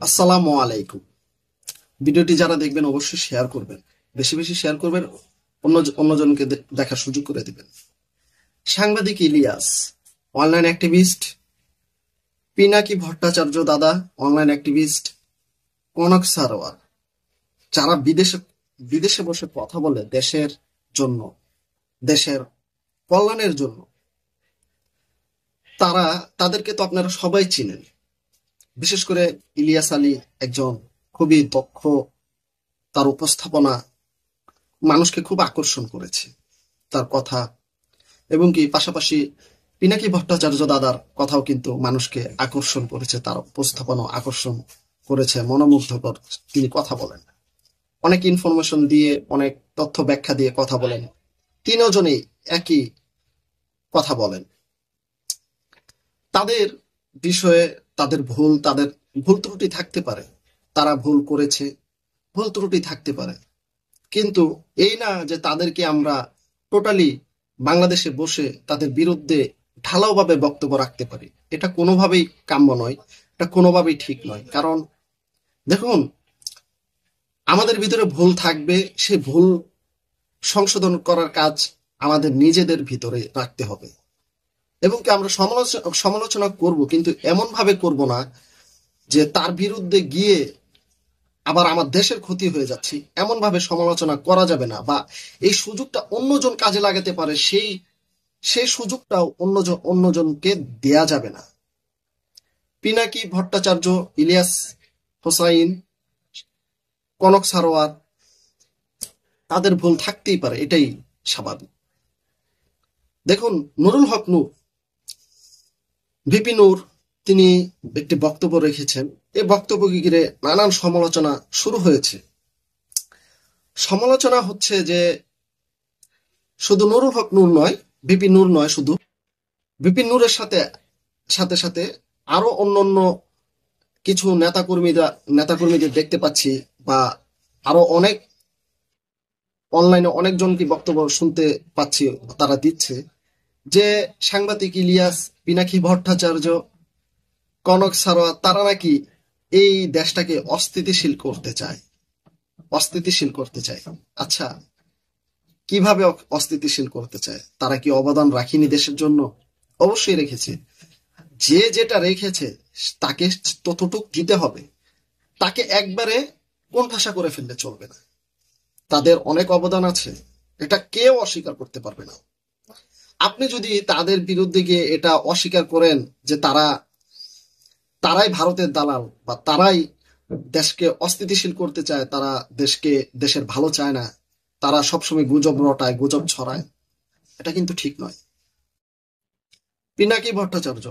আসসালামু আলাইকুম। ভিডিওটি যারা দেখবেন অবশ্যই শেয়ার করবেন, বেশি বেশি শেয়ার করবেন, অন্যজনকে দেখার সুযোগ করে দিবেন। সাংবাদিক ইলিয়াস অনলাইন অ্যাক্টিভিস্ট, পিনাকি ভট্টাচার্য দাদা অনলাইন অ্যাক্টিভিস্ট, কনক সারোয়ার, যারা বিদেশে বিদেশে বসে কথা বলে দেশের জন্য, দেশের কল্যাণের জন্য, তাদেরকে তো আপনারা সবাই চিনেন। বিশেষ করে ইলিয়াস আলী একজন খুবই দক্ষ, তার উপস্থাপনা মানুষকে খুব আকর্ষণ করেছে, তার কথা। এবং কি পাশাপাশি পিনাকি ভট্টাচার্য দাদার কথাও কিন্তু মানুষকে আকর্ষণ করেছে, তার উপস্থাপনা আকর্ষণ করেছে, মনোমুগ্ধকর তিনি কথা বলেন, অনেক ইনফরমেশন দিয়ে, অনেক তথ্য ব্যাখ্যা দিয়ে কথা বলেন। তিনজনেই একই কথা বলেন। তাদের বিষয়ে তাদের ভুল ত্রুটি থাকতে পারে, তারা ভুল করেছে, ভুল ত্রুটি থাকতে পারে, কিন্তু এই না যে তাদেরকে আমরা টোটালি বাংলাদেশে বসে তাদের বিরুদ্ধে ঢালাওভাবে বক্তব্য রাখতে পারি। এটা কোনোভাবেই কাম্য নয়, এটা কোনোভাবেই ঠিক নয়। কারণ দেখুন, আমাদের ভিতরে ভুল থাকবে, সেই ভুল সংশোধন করার কাজ আমাদের নিজেদের ভিতরে রাখতে হবে। এবং কি আমরা সমালোচনা করব, কিন্তু এমন ভাবে করব না যে তার বিরুদ্ধে গিয়ে আবার আমার দেশের ক্ষতি হয়ে যাচ্ছে, এমন ভাবে সমালোচনা করা যাবে না। বা এই সুযোগটা অন্যজন কাজে লাগাতে পারে, সেই সুযোগটাও অন্যজনকে দেয়া যাবে না। পিনাকি ভট্টাচার্য, ইলিয়াস হোসাইন, কনক সারোয়ার, তাদের ভুল থাকতেই পারে, এটাই স্বাভাবিক। দেখুন, নুরুল হক নূর, ভিপি নূর, তিনি একটি বক্তব্য রেখেছেন। এই বক্তব্যকে ঘিরে নানান সমালোচনা শুরু হয়েছে। সমালোচনা হচ্ছে যে শুধু নুরুল হক নূর নয়, ভিপি নূর নয়, শুধু ভিপি নূরের সাথে সাথে সাথে আরো অন্যান্য কিছু নেতাকর্মীদের দেখতে পাচ্ছি, বা আরো অনেক অনলাইনে অনেকজনকে বক্তব্য শুনতে পাচ্ছি, তারা দিচ্ছে যে সাংবাদিক ইলিয়াস, পিনাকি ভট্টাচার্য, কনক সারোয়ার, তারা নাকি এই দেশটাকে অস্থিতিশীল করতে চায়। আচ্ছা, কিভাবে অস্থিতিশীল করতে চায়? তারা কি অবদান রাখিনি দেশের জন্য? অবশ্যই রেখেছে। যে যেটা রেখেছে তাকে ততটুক দিতে হবে, তাকে একবারে কোণঠাসা করে ফেললে চলবে না। তাদের অনেক অবদান আছে, এটা কেউ অস্বীকার করতে পারবে না। আপনি যদি তাদের বিরুদ্ধে গিয়ে এটা অস্বীকার করেন যে তারাই ভারতের দালাল, বা তারাই দেশকে অস্থিতিশীল করতে চায়, তারা দেশের ভালো চায় না, তারা সবসময় গুজব রটায়, গুজব ছড়ায়, এটা কিন্তু ঠিক নয়। পিনাকি ভট্টাচার্য,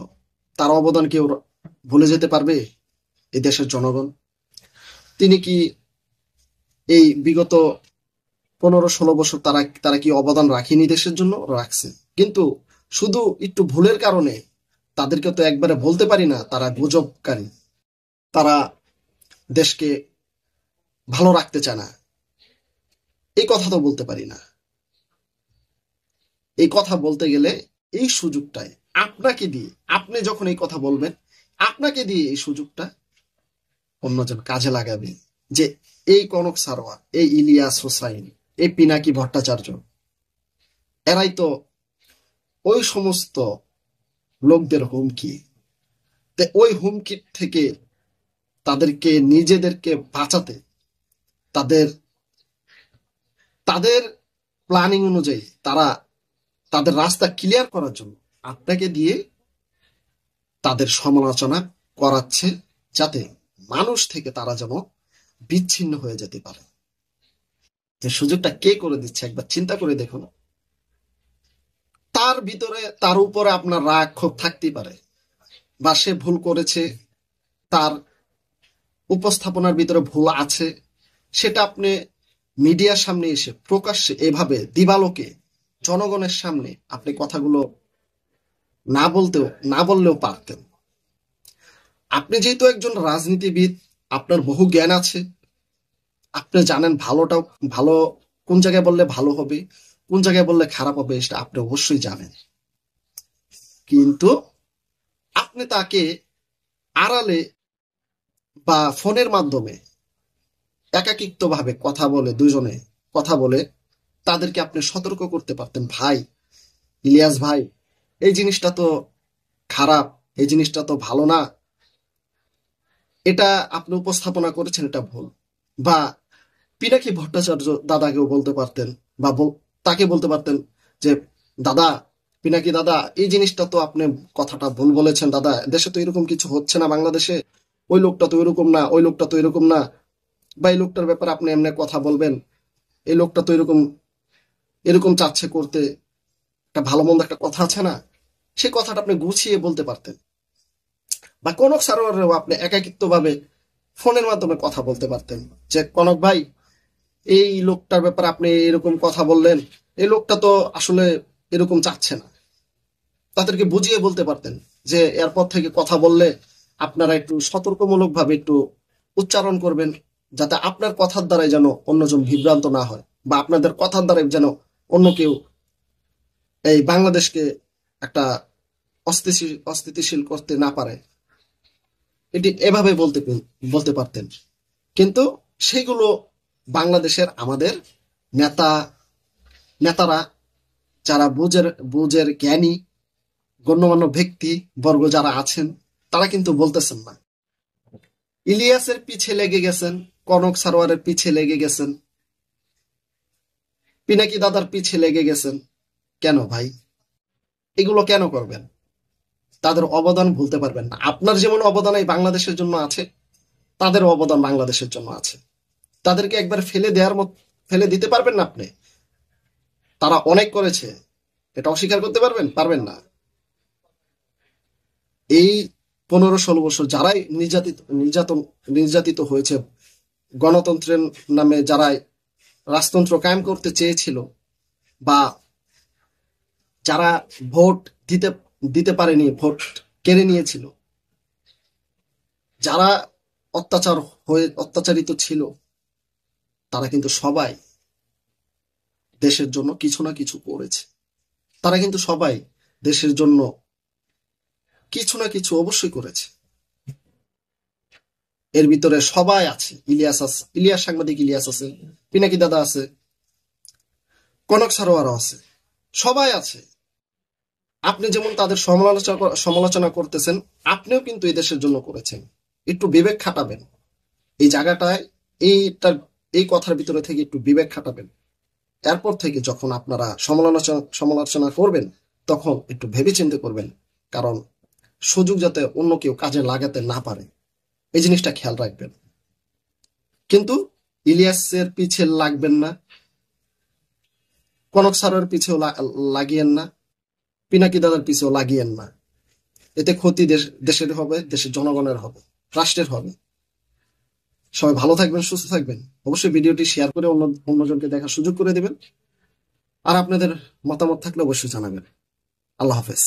তার অবদান কেউ ভুলে যেতে পারবে? এই দেশের জনগণ, তিনি কি এই বিগত 15-16 বছর তারা কি অবদান রাখেনি? দেশের জন্য রাখছে। কিন্তু শুধু একটু ভুলের কারণে তাদেরকে তো একবারে বলতে পারি না তারা গুজবকারী, তারা দেশকে ভালো রাখতে চায় না, এই কথা তো বলতে পারি না। এই কথা বলতে গেলে এই সুযোগটাই আপনাকে দিয়ে, আপনি যখন এই কথা বলবেন, আপনাকে দিয়ে এই সুযোগটা অন্যজন কাজে লাগাবে। যে এই কনক সারোয়ার, এই ইলিয়াস হোসাইন, এই পিনাকি ভট্টাচার্য, এরাই তো ওই সমস্ত লোকদের হুমকি। ওই হুমকি থেকে নিজেদেরকে বাঁচাতে, তাদের তাদের প্ল্যানিং অনুযায়ী তাদের রাস্তা ক্লিয়ার করার জন্য আপনাকে দিয়ে তাদের সমালোচনা করাচ্ছে, যাতে মানুষ থেকে তারা যেন বিচ্ছিন্ন হয়ে যেতে পারে। যে সুযোগটা কে করে দিচ্ছে একবার চিন্তা করে দেখুন। তার উপরে আপনার রাগ ক্ষোভ থাকতেই পারে, বা সে ভুল করেছে, তার উপস্থাপনার ভিতরে ভুল আছে, সেটা আপনি মিডিয়ার সামনে এসে প্রকাশ্যে এভাবে দিবালোকে জনগণের সামনে আপনি কথাগুলো না বললেও পারতেন। আপনি যেহেতু একজন রাজনীতিবিদ, আপনার বহু জ্ঞান আছে, আপনি জানেন ভালো কোন জায়গায় বললে ভালো হবে, কোন জায়গায় বললে খারাপ হবে, সেটা আপনি অবশ্যই জানেন। কিন্তু আপনি তাকে আড়ালে বা ফোনের মাধ্যমে একাকিত্ব ভাবে কথা বলে, দুজনে কথা বলে তাদেরকে আপনি সতর্ক করতে পারতেন, ভাই ইলিয়াস ভাই এই জিনিসটা তো খারাপ, এই জিনিসটা তো ভালো না, এটা আপনি উপস্থাপনা করেছেন, এটা ভুল। বা পিনাকি ভট্টাচার্য দাদাকেও বলতে পারতেন, বা তাকে বলতে পারতেন যে দাদা, পিনাকি দাদা এই জিনিসটা তো আপনি কথাটা ভুল বলেছেন দাদা, দেশে তো এরকম কিছু হচ্ছে না, বাংলাদেশে ওই লোকটা তো এরকম না, ওই লোকটা তো এরকম না, বা এই লোকটার ব্যাপারে আপনি এমনি কথা বলবেন, এই লোকটা তো এরকম এরকম চাচ্ছে করতে, একটা ভালো মন্দ একটা কথা আছে না, সেই কথাটা আপনি গুছিয়ে বলতে পারতেন। বা কনক সারোয়ারেও আপনি একাকিত্ব ভাবে ফোনের মাধ্যমে কথা বলতে পারতেন যে কনক ভাই এই লোকটার ব্যাপারে আপনি এরকম কথা বললেন, এই লোকটা তো আসলে এরকম চাচ্ছে না, তাদেরকে বুঝিয়ে বলতে পারতেন যে এরপর থেকে কথা বললে আপনারা একটু সতর্কমূলক ভাবে একটু উচ্চারণ করবেন, যাতে আপনার কথার দ্বারাই যেন অন্যজন বিভ্রান্ত না হয়, বা আপনাদের কথার দ্বারাই যেন অন্য কেউ এই বাংলাদেশকে একটা অস্থিতিশীল করতে না পারে, এটি এভাবে বলতে পারতেন। কিন্তু সেগুলো বাংলাদেশের আমাদের নেতা নেতারা, যারা বুঝের জ্ঞানী গণ্যমান্য ব্যক্তি বর্গ যারা আছেন, তারা কিন্তু বলতেছেন না। ইলিয়াসের পিছে লেগে গেছেন, কনক সারোয়ারের পিছে লেগে গেছেন, পিনাকি দাদার পিছে লেগে গেছেন। কেন ভাই এগুলো কেন করবেন? তাদের অবদান ভুলতে পারবেন না। আপনার যেমন অবদান এই বাংলাদেশের জন্য আছে, তাদেরও অবদান বাংলাদেশের জন্য আছে। তাদেরকে একবার ফেলে দিতে পারবেন না আপনি? তারা অনেক করেছে, এটা অস্বীকার করতে পারবেন না। এই 15-16 বছর যারাই নির্যাতিত হয়েছে, গণতন্ত্রের নামে যারাই রাজতন্ত্র কায়েম করতে চেয়েছিল, বা যারা ভোট দিতে দিতে পারেনি, ভোট কেড়ে নিয়েছিল, যারা অত্যাচারিত ছিল, তারা কিন্তু সবাই দেশের জন্য কিছু না কিছু করেছে। তারা কিন্তু সবাই দেশের জন্য কিছু না কিছু অবশ্যই করেছে। এর ভিতরে সবাই আছে, সাংবাদিক ইলিয়াস আছে, পিনাকি দাদা আছে, কনক সারোয়ারও আছে, সবাই আছে। আপনি যেমন তাদের সমালোচনা করতেছেন, আপনিও কিন্তু এই দেশের জন্য করেছেন। একটু বিবেক খাটাবেন এই জায়গাটায়, এই কথার ভিতরে থেকে একটু বিবেক খাটাবেন। এরপর থেকে যখন আপনারা সমালোচনা করবেন, তখন একটু ভেবেচিন্তে করবেন, কারণ সুযোগ যাতে অন্য কেউ কাজে লাগাতে না পারে, এই জিনিসটা খেয়াল রাখবেন। কিন্তু ইলিয়াসের পিছে লাগবেন না, কনক সারের পিছেও লাগিয়েন না, পিনাকি দাদার পিছেও লাগিয়েন না। এতে ক্ষতি দেশের হবে, দেশের জনগণের হবে, রাষ্ট্রের হবে। সবাই ভালো থাকবেন, সুস্থ থাকবেন। অবশ্যই ভিডিওটি শেয়ার করে অন্যজনকে দেখার সুযোগ করে দিবেন। আর আপনাদের মতামত থাকলে অবশ্যই জানাবেন। আল্লাহ হাফেজ।